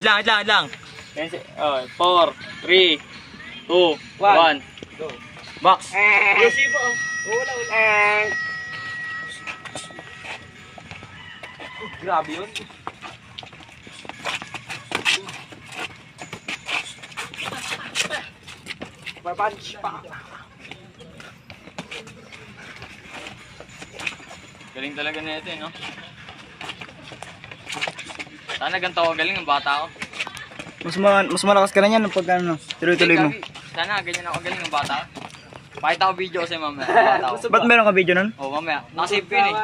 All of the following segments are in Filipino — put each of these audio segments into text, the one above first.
Lang. 4, 3, 2, 1. Go. Box. Yoshi po. Wala. Grabe yun. Punch pa. Galing talaga na ito no? Sana ganito ako galing ng bata ako. Mas malakas ka na yan pag ano, tuloy-tuloy mo. Sana ganyan ako galing ng bata ako. Pakita ko video kasi mamaya. Bata ako. Ba't meron ka video nun? Oo, mamaya. Nakasave ko yun eh.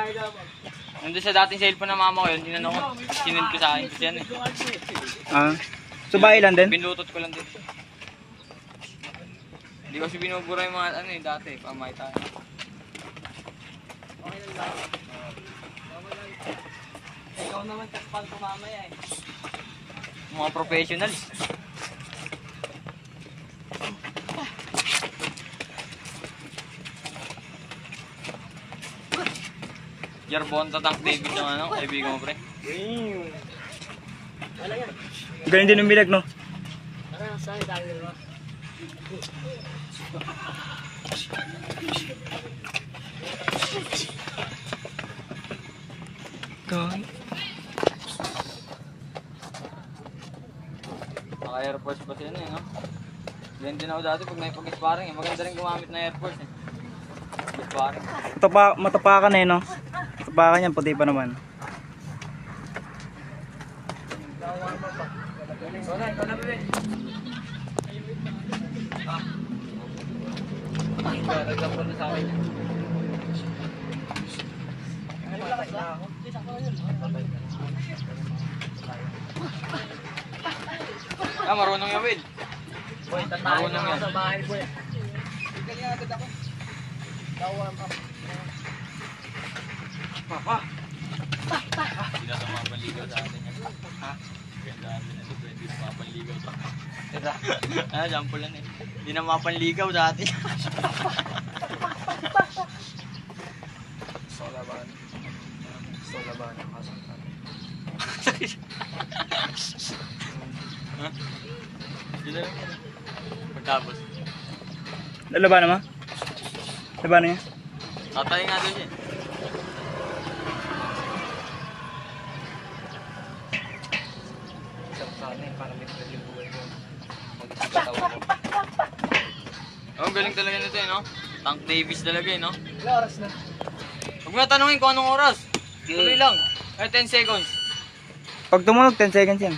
Nandun sa dating cellphone ng mama ko yun, tinanong ko. Sinend ko sa akin kasi yan eh. Ah. So bahay lang din? Binlutot ko lang din. Hindi ko kasi binubura yung mga ano eh, dati. Pamay tayo. Okay lang lang. Ikaw naman takpal ko mamaya eh. Mga professional. Yerbon Tank David yung ano, kaibigan mo pre. Galing din umilag, no? Naka-Air Force pa siya eh, no? Ganyan din ako dati pag may pag-sparring eh. Maganda rin gumamit na Air Force eh. Pag-sparring. Matapakan eh, no? Matapakan yan, puti pa naman. Ikaw na bebe. Nagsampol na sa akin yan. Marunong yan, Will. Boy, Marunong yan. sa bahay, boy. Tingnan niya agad ako. Dawan pa. Papa! Hindi na mapanligaw sa atin yan. Ha? Ganda natin na si Freddy mapanligaw sa atin. Tira. Jampol lang eh. Hindi na mapanligaw sa atin. Solaban. Solaban ang kasangkan. Ha? Yun na lang. Pagtapos. Lalabanan mo? Labanan niya? Tatay nga doon siya. Sana eh, para may pwede yung buhay ko. Magkakatawa ko. Oh, galing talaga nito eh, no? Tank Davis talaga eh, no? Ilang oras na? Huwag mo na tanongin kung anong oras. Tuloy lang. 10 seconds. Pag tumunog, 10 seconds yan.